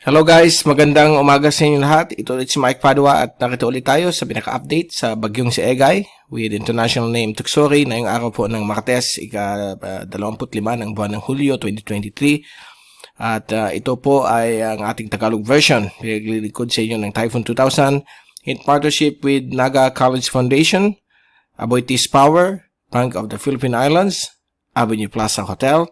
Hello guys, magandang umaga sa inyo lahat. Ito ulit si Mike Padua at nakita ulit tayo sa pinaka-update sa bagyong si Egay with international name Tuksori na yung araw po ng Martes, ika-25 ng buwan ng Hulyo 2023. At ito po ay ang ating Tagalog version. Pinaglilikod sa inyo ng Typhoon 2000 in partnership with Naga College Foundation, Aboitiz Power, Bank of the Philippine Islands, Avenue Plaza Hotel,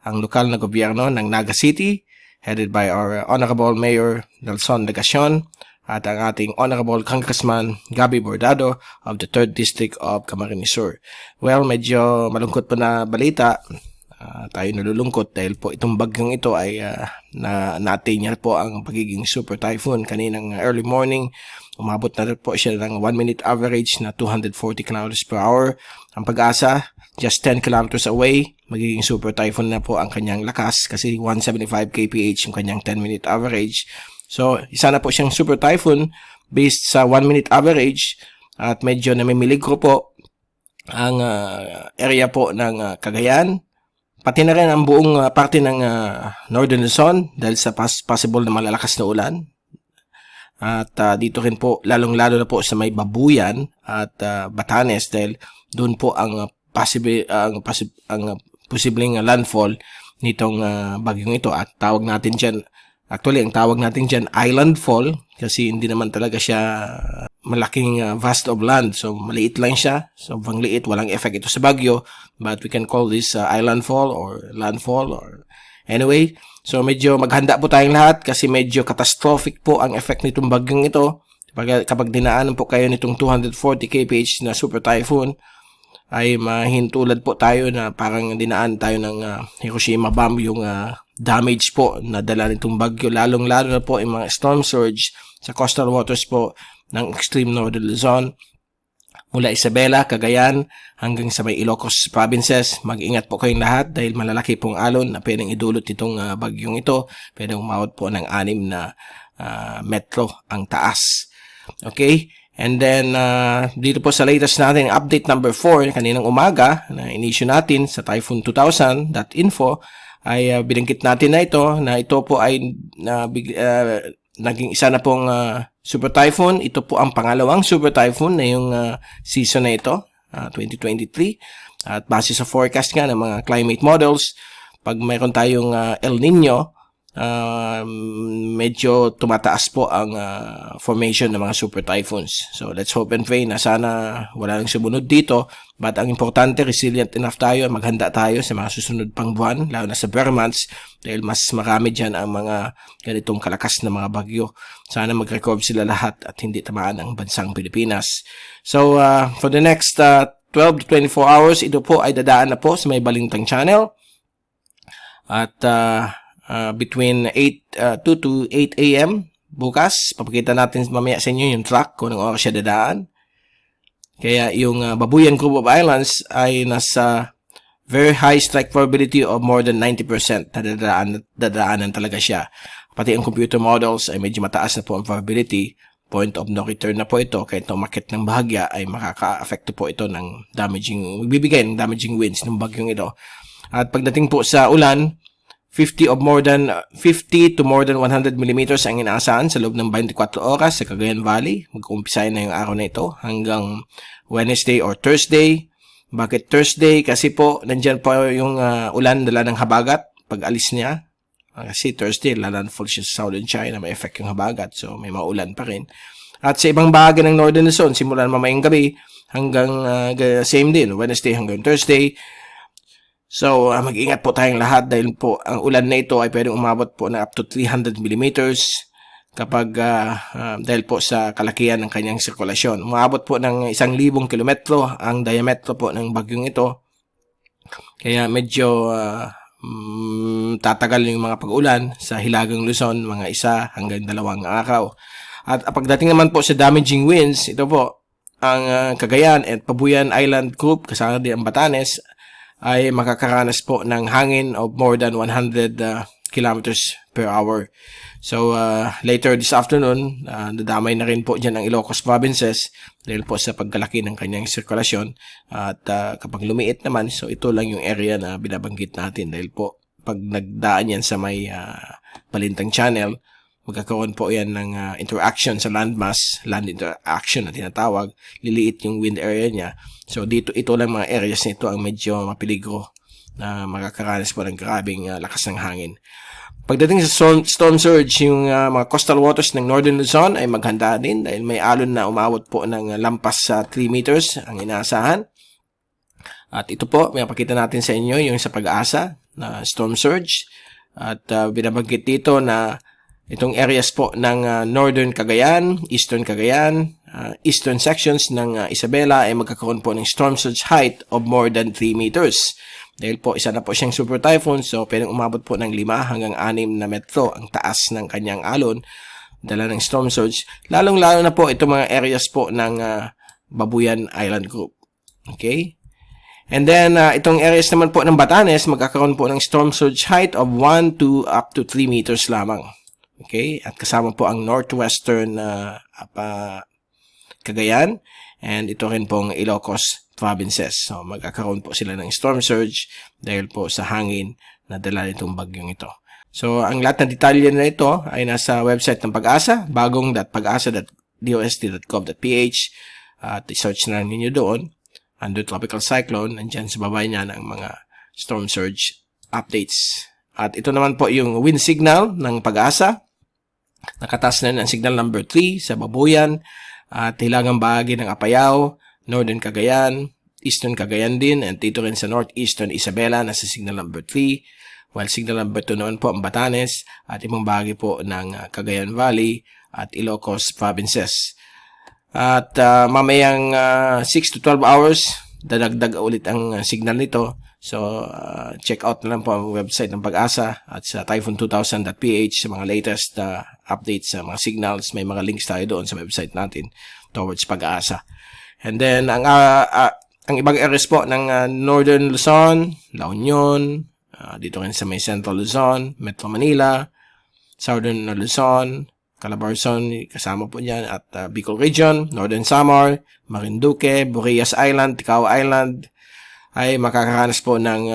ang lokal na gobyerno ng Naga City, headed by our Honorable Mayor Nelson Legacion at ang ating Honorable Congressman Gabby Bordado of the 3rd District of Camarines Sur. Well, medyo malungkot po na balita. Tayo nalulungkot dahil po itong bagyong ito ay na-attain niya po ang pagiging super typhoon kaninang early morning. Umabot na po siya ng 1-minute average na 240 km per hour. Ang Pag-asa, just 10 kilometers away, magiging super typhoon na po ang kanyang lakas kasi 175 kph yung kanyang 10-minute average. So, isa na po siyang super typhoon based sa 1-minute average at medyo namimiligro po ang area po ng Cagayan. Pati na rin ang buong parte ng Northern Luzon dahil sa possible na malalakas na ulan. At dito rin po, lalong-lalo na po sa may Babuyan at Batanes dahil doon po ang posibleng landfall nitong bagyong ito. At tawag natin dyan, actually ang tawag natin dyan island fall kasi hindi naman talaga siya malaking vast of land. So maliit lang siya, sobrang liit, walang effect ito sa bagyo, but we can call this island fall or landfall or anyway. So medyo maghanda po tayong lahat kasi medyo catastrophic po ang effect nitong bagyong ito. Kapag dinaanan po kayo nitong 240 kph na super typhoon, ay mahintulad po tayo na parang dinaan tayo ng Hiroshima bomb yung damage po na dala nitong bagyo. Lalong-lalo na po yung mga storm surge sa coastal waters po ng extreme northern Luzon. Mula Isabela, Cagayan, hanggang sa may Ilocos provinces, mag-ingat po kayong lahat dahil malalaki pong alon na pwedeng idulot itong bagyong ito. Pwedeng umawat po ng 6 na metro ang taas. Okay? And then, dito po sa latest natin, update number 4, kaninang umaga, na inisyu natin sa typhoon2000.info, ay binanggit natin na ito po ay naging isa na pong super typhoon. Ito po ang pangalawang super typhoon na yung season na ito, 2023. At base sa forecast nga ng mga climate models, pag mayroon tayong El Nino, medyo tumataas po ang formation ng mga super typhoons. So let's hope and pray na sana wala nang sumunod dito. But ang importante, resilient enough tayo, maghanda tayo sa mga susunod pang buwan, lalo na sa bare months, dahil mas marami dyan ang mga ganitong kalakas na mga bagyo. Sana mag-recover sila lahat at hindi tamaan ang bansang Pilipinas. So for the next 12 to 24 hours, ito po ay dadaan na po sa may Balintang Channel. At between 2 to 8 a.m. bukas, papakita natin mamaya sa inyo yung track kung anong oras siya dadaan. Kaya yung Babuyan Group of Islands ay nasa very high strike probability of more than 90% na dadaanan talaga siya. Pati ang computer models ay medyo mataas na po ang probability. Point of no return na po ito. Kahit umakyat ng bahagya ay makaka-affect po ito ng bibigay ng damaging winds ng bagyong ito. At pagdating po sa ulan, 50 to more than 100 millimeters ang inaasahan sa loob ng 24 oras sa Cagayan Valley. Mag-uumpisay na yung araw na ito hanggang Wednesday or Thursday. Bakit Thursday? Kasi po, nandyan po yung ulan dala ng habagat pag alis niya. Kasi Thursday, landfall siya sa Southern China, may effect yung habagat. So, may maulan pa rin. At sa ibang bahagi ng Northern Luzon, simulan mamayang gabi hanggang same din, Wednesday hanggang Thursday. So, mag-ingat po tayong lahat dahil po ang ulan na ito ay pwedeng umabot po na up to 300 millimeters kapag dahil po sa kalakihan ng kanyang sirkulasyon. Umabot po ng 1,000 kilometro ang diametro po ng bagyong ito. Kaya medyo tatagal yung mga pag-ulan sa Hilagang Luzon, mga 1 hanggang 2 araw. At pagdating naman po sa damaging winds, ito po ang Cagayan at Babuyan Island Group, kasama din ang Batanes, ay makakaranas po ng hangin of more than 100 kilometers per hour. So, later this afternoon, nadamay na rin po dyan ang Ilocos provinces dahil po sa pagkalaki ng kanyang sirkulasyon. At kapag lumiit naman, so ito lang yung area na binabanggit natin dahil po pag nagdaan yan sa may Balintang Channel, magkakaroon po yan ng interaction sa landmass, land interaction na tinatawag. Liliit yung wind area niya. So ito lang mga areas nito ang medyo mapiligro na makakaranas po ng grabing lakas ng hangin. Pagdating sa storm surge, yung mga coastal waters ng Northern Luzon ay maghanda din dahil may alon na umabot po ng lampas sa 3 meters ang inaasahan. At ito po, may pakita natin sa inyo yung sa Pag-asa na storm surge. At binabanggit dito na itong areas po ng Northern Cagayan, Eastern Cagayan, Eastern sections ng Isabela ay magkakaroon po ng storm surge height of more than 3 meters. Dahil po isa na po siyang super typhoon, so pwedeng umabot po ng 5 hanggang 6 na metro ang taas ng kanyang alon, dala ng storm surge. Lalong-lalo na po itong mga areas po ng Babuyan Island Group. Okay? And then, itong areas naman po ng Batanes, magkakaroon po ng storm surge height of 1 to up to 3 meters lamang. Okay? At kasama po ang northwestern Cagayan, and ito rin pong Ilocos provinces. So, magkakaroon po sila ng storm surge dahil po sa hangin na dala nitong bagyong ito. So, ang lahat ng detalye na ito ay nasa website ng Pag-asa, bagong.pagasa.dost.gov.ph, at i-search na ninyo doon under tropical cyclone. Nandyan sa baba niya ng mga storm surge updates. At ito naman po yung wind signal ng Pag-asa. Nakataas na ang signal number 3 sa Babuyan at hilagang bahagi ng Apayao, Northern Cagayan, Eastern Cagayan din, and dito rin sa Northeastern Isabela nasa signal number 3, while signal number 2 naman po ang Batanes at ibang bahagi po ng Cagayan Valley at Ilocos provinces. At mamayang 6 to 12 hours, dadagdag ulit ang signal nito. So, check out na lang po ang website ng Pag-asa at sa typhoon2000.ph sa mga latest updates sa mga signals. May mga links tayo doon sa website natin towards Pag-asa. And then, ang ibang areas po ng Northern Luzon, La Union, dito rin sa may Central Luzon, Metro Manila, Southern Luzon, Calabarzon, kasama po dyan, at Bicol Region, Northern Samar, Marinduque, Burias Island, Ticao Island, ay makakaranas po ng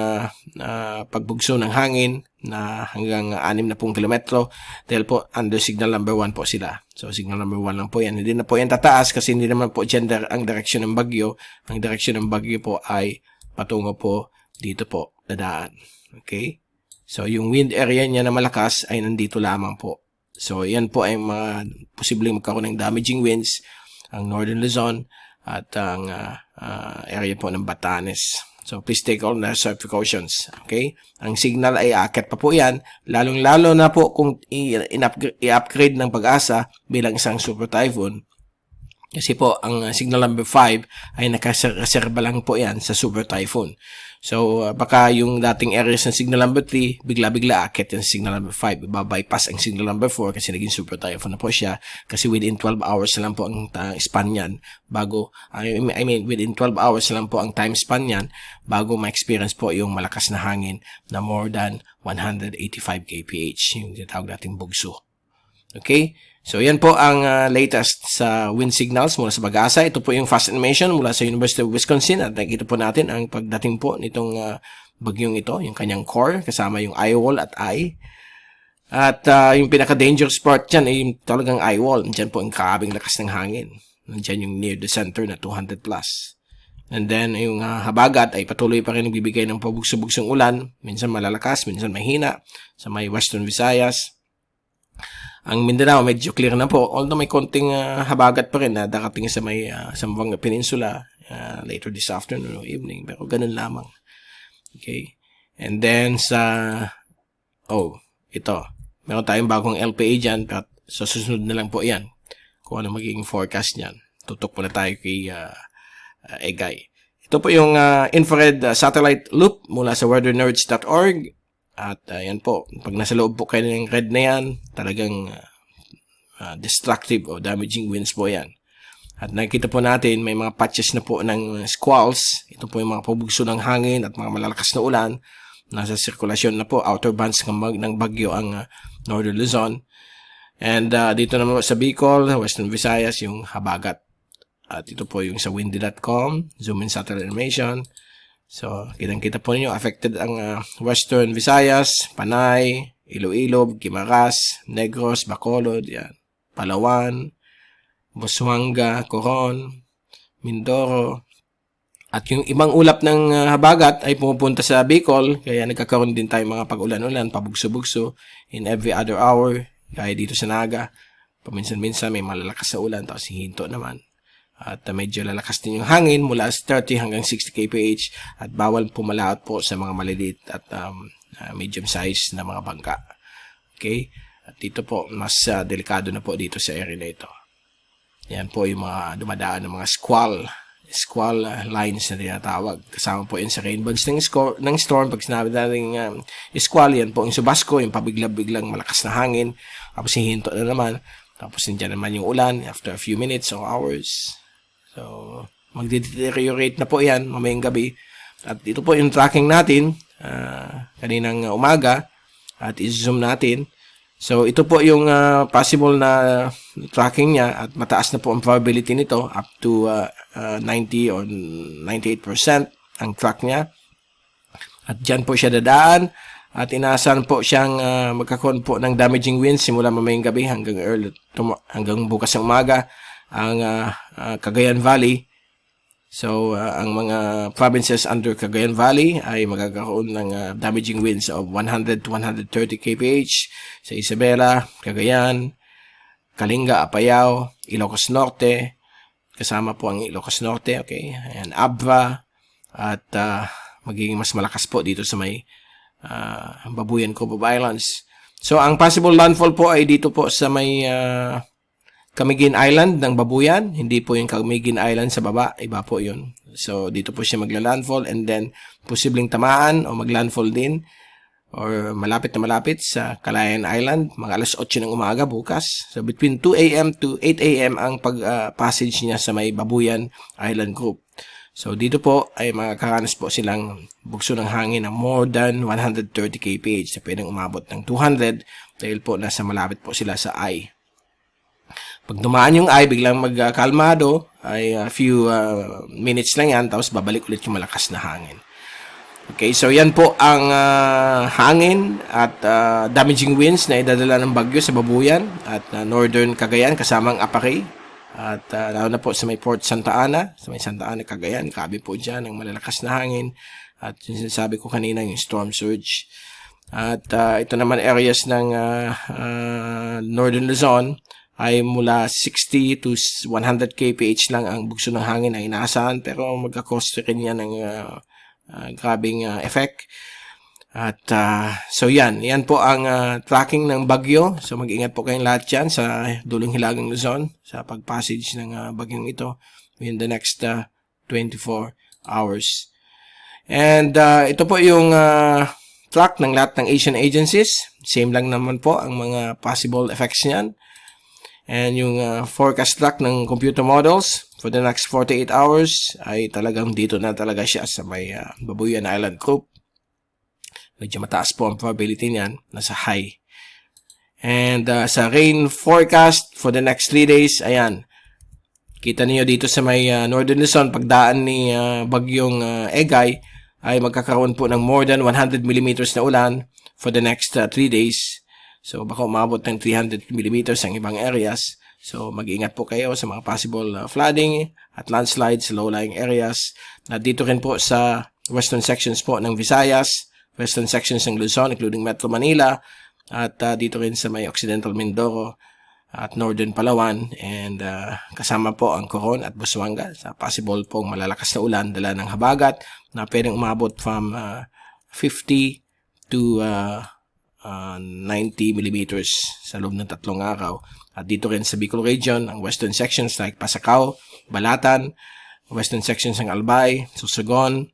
pagbugso ng hangin na hanggang 60 kilometro dahil po under signal number 1 po sila. So, signal number 1 lang po yan. Hindi na po yan tataas kasi hindi naman po gender ang direksyon ng bagyo. Ang direksyon ng bagyo po ay patungo po dito po, dadaan. Okay? So, yung wind area niya na malakas ay nandito lamang po. So, yan po ay mga posibleng magkaroon ng damaging winds ang Northern Luzon at ang area po ng Batanes. So, please take all necessary precautions. Okay? Ang signal ay aakyat pa po yan, lalong-lalo na po kung i-upgrade ng Pag-asa bilang isang super typhoon. Kasi po, ang signal number 5 ay nakareserba lang po yan sa super typhoon. So, baka yung dating areas ng signal number 3, bigla-bigla aakyat yung signal number 5. Iba-bypass ang signal number 4 kasi naging super typhoon na po siya. Kasi within 12 hours na lang po ang span yan bago, within 12 hours na lang po ang time span yan bago ma-experience po yung malakas na hangin na more than 185 kph, yung tinatawag nating bugso. Okay? So, yan po ang latest sa wind signals mula sa Pag-asa. Ito po yung fast animation mula sa University of Wisconsin at nakikita po natin ang pagdating po nitong bagyong ito, yung kanyang core, kasama yung eye wall at eye. At yung pinaka-dangerous part dyan ay yung talagang eye wall. Diyan po ang karabing lakas ng hangin. Diyan yung near the center na 200 plus. And then, yung habagat ay patuloy pa rin nagbibigay ng pabugso-bugsong ulan. Minsan malalakas, minsan mahina sa may Western Visayas. Ang Mindanao medyo clear na po, although may konting habagat pa rin na darating sa may Zamboanga Peninsula later this afternoon or evening, pero ganun lamang. Okay. And then ito. Meron tayong bagong LPA dyan, pero sa susunod na lang po yan. Kung ano magiging forecast niyan. Tutok po na tayo kay Egay. Ito po yung infrared satellite loop mula sa weathernerds.org. At yan po, pag nasa loob po kayo ng red na yan, talagang destructive o damaging winds po yan. At nakikita po natin, may mga patches na po ng squalls. Ito po yung mga pabugso ng hangin at mga malalakas na ulan. Nasa sirkulasyon na po, outer bands ng bagyo ang Northern Luzon. And dito naman sa Bicol, Western Visayas, yung habagat. At ito po yung sa windy.com, zoom in satellite animation. So, kitang-kita po ninyo, affected ang Western Visayas, Panay, Iloilo, Guimaras, Negros, Bacolod, yan. Palawan, Busuanga, Coron, Mindoro. At yung ibang ulap ng habagat ay pumupunta sa Bicol, kaya nagkakaroon din tayo mga pag-ulan-ulan, pabugso-bugso in every other hour, gaya dito sa Naga. Paminsan-minsan may malalakas na ulan, tapos hihinto naman. At medyo lalakas din yung hangin mula 30 hanggang 60 kph at bawal pumalaot po sa mga maliliit at medium size na mga bangka. Okay? At dito po, mas delikado na po dito sa area na ito. Yan po yung mga dumadaan ng mga squall lines na tinatawag. Kasama po yun sa rain bands ng storm. Pag sinabi natin squall, yan po yung subasco, yung pabigla-biglang malakas na hangin. Tapos hihinto na naman. Tapos nandiyan naman yung ulan after a few minutes or hours. So, magde-deteriorate na po yan mamayang gabi. At ito po yung tracking natin kaninang umaga. At i-zoom natin. So, ito po yung possible na tracking niya at mataas na po ang probability nito up to 90 or 98% ang track niya. At dyan po siya dadaan at inaasahan po siyang magkakaroon po ng damaging winds simula mamayang gabi hanggang bukas ng umaga ang Cagayan Valley. So, ang mga provinces under Cagayan Valley ay magkakaroon ng damaging winds of 100 to 130 kph sa Isabela, Cagayan, Kalinga, Apayao, Ilocos Norte, kasama po ang Ilocos Norte, okay, ayan, Abra, at magiging mas malakas po dito sa may Babuyan, Cubao Islands. So, ang possible landfall po ay dito po sa may Camiguin Island ng Babuyan, hindi po yung Camiguin Island sa baba, iba po yun. So, dito po siya magla-landfall and then posibleng tamaan o maglandfall din or malapit na malapit sa Calayan Island, mga alas 8 ng umaga bukas. So, between 2 a.m. to 8 a.m. ang pag-passage niya sa may Babuyan Island Group. So, dito po ay makakaranas po silang bugso ng hangin na more than 130 kph. So, pwedeng umabot ng 200 dahil po nasa malapit po sila sa eye. Pag dumaan yung eye, biglang magkalmado, ay a few minutes lang yan, tapos babalik ulit yung malakas na hangin. Okay, so yan po ang hangin at damaging winds na idadala ng bagyo sa Babuyan at northern Cagayan, kasamang Apakay. At lalo na po sa may Port Santa Ana, sa may Santa Ana, Cagayan, kabi po dyan ang malalakas na hangin. At yung sinasabi ko kanina, yung storm surge. At ito naman areas ng northern Luzon, ay mula 60 to 100 kph lang ang bugso ng hangin na inaasahan, pero magka-cause rin yan ng grabing effect. At so yan po ang tracking ng bagyo. So mag-ingat po kayong lahat dyan sa dulong hilagang Luzon sa pag-passage ng bagyong ito within the next 24 hours. And ito po yung track ng lahat ng Asian agencies. Same lang naman po ang mga possible effects niyan. And yung forecast track ng computer models for the next 48 hours ay talagang dito na talaga siya sa may Babuyan Island Group. Medyo mataas po ang probability niyan, nasa high. And sa rain forecast for the next 3 days, ayan. Kita niyo dito sa may Northern Luzon, pagdaan ni bagyong Egay, ay magkakaroon po ng more than 100 millimeters na ulan for the next 3 days. So, baka umabot ng 300 millimeters ang ibang areas. So, mag-ingat po kayo sa mga possible flooding at landslides sa low-lying areas. At dito rin po sa western sections po ng Visayas, western sections ng Luzon, including Metro Manila, at dito rin sa may Occidental Mindoro at Northern Palawan. And kasama po ang Coron at Busuanga sa possible pong malalakas na ulan dala ng habagat na pwedeng umabot from 50 to 90 millimeters sa loob ng 3 araw. At dito rin sa Bicol region, ang western sections like Pasacao, Balatan, western sections ng Albay, Sorsogon,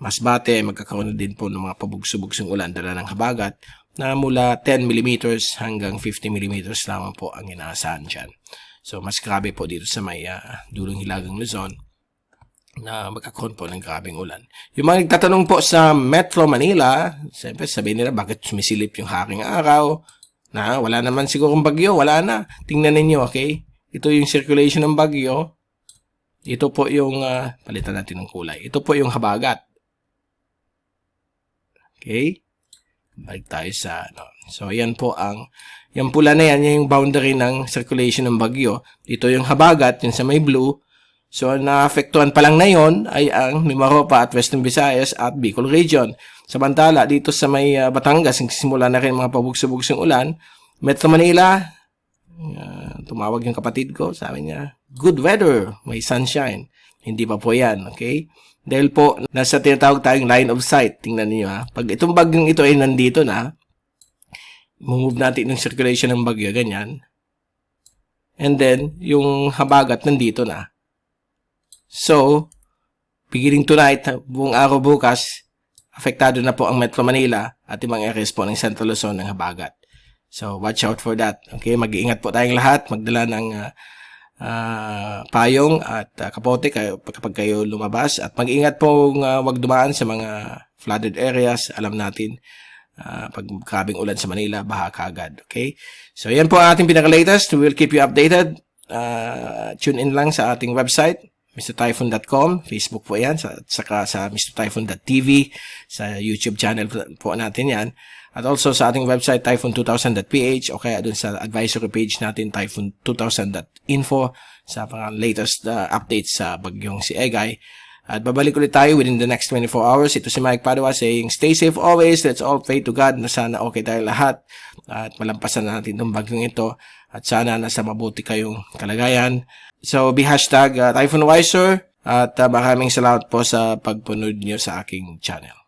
Masbate, ay magkakaroon din po ng mga pabugso-bugsong ulan dala ng habagat na mula 10 millimeters hanggang 50 millimeters lamang po ang inaasahan dyan. So, mas grabe po dito sa may dulong hilagang Luzon na magkakaroon po ng grabing ulan. Yung mga nagtatanong po sa Metro Manila, siyempre sabihin nila bakit sumisilip yung haring araw, na wala naman sigurong bagyo, wala na. Tingnan ninyo, okay? Ito yung circulation ng bagyo. Ito po yung, palitan natin ng kulay. Ito po yung habagat. Okay? Balik tayo sa So, yan pula na yan yung boundary ng circulation ng bagyo. Ito yung habagat, yung sa may blue. So, naapektuhan pa lang na yon ay ang Mimaropa at Western Visayas at Bicol region. Samantala, dito sa may Batangas, nagsisimula na rin mga pabugso-bugsong ulan. Metro Manila, tumawag yung kapatid ko, sabi niya, good weather, may sunshine. Hindi pa po yan, okay? Dahil po, nasa tinatawag tayong line of sight. Tingnan niyo ha. Pag itong bagyong ito ay nandito na, move natin yung circulation ng bagyo, ganyan. And then, yung habagat nandito na. So, beginning tonight, buong araw bukas, apektado na po ang Metro Manila at yung mga areas po ng Central Luzon ng habagat. So, watch out for that. Okay, mag-iingat po tayong lahat, magdala ng payong at kapote kapag kayo lumabas. At mag-ingat po wag dumaan sa mga flooded areas. Alam natin, pag grabing ulan sa Manila, baha kaagad. Okay? So, yan po ang ating pinaka-latest. We will keep you updated. Tune in lang sa ating website, MrTyphoon.com, Facebook po yan, saka sa MrTyphoon.tv, sa YouTube channel po natin yan. At also sa ating website, Typhoon2000.ph, o kaya dun sa advisory page natin, Typhoon2000.info, sa mga latest updates sa bagyong si Egay. At babalik ulit tayo within the next 24 hours. Ito si Mike Padua saying, stay safe always. Let's all pray to God na sana okay tayo lahat. At malampasan natin itong bagyong ito. At sana nasa mabuti kayong kalagayan. So, be hashtag TyphoonWiser. At maraming salamat po sa pagpunod nyo sa aking channel.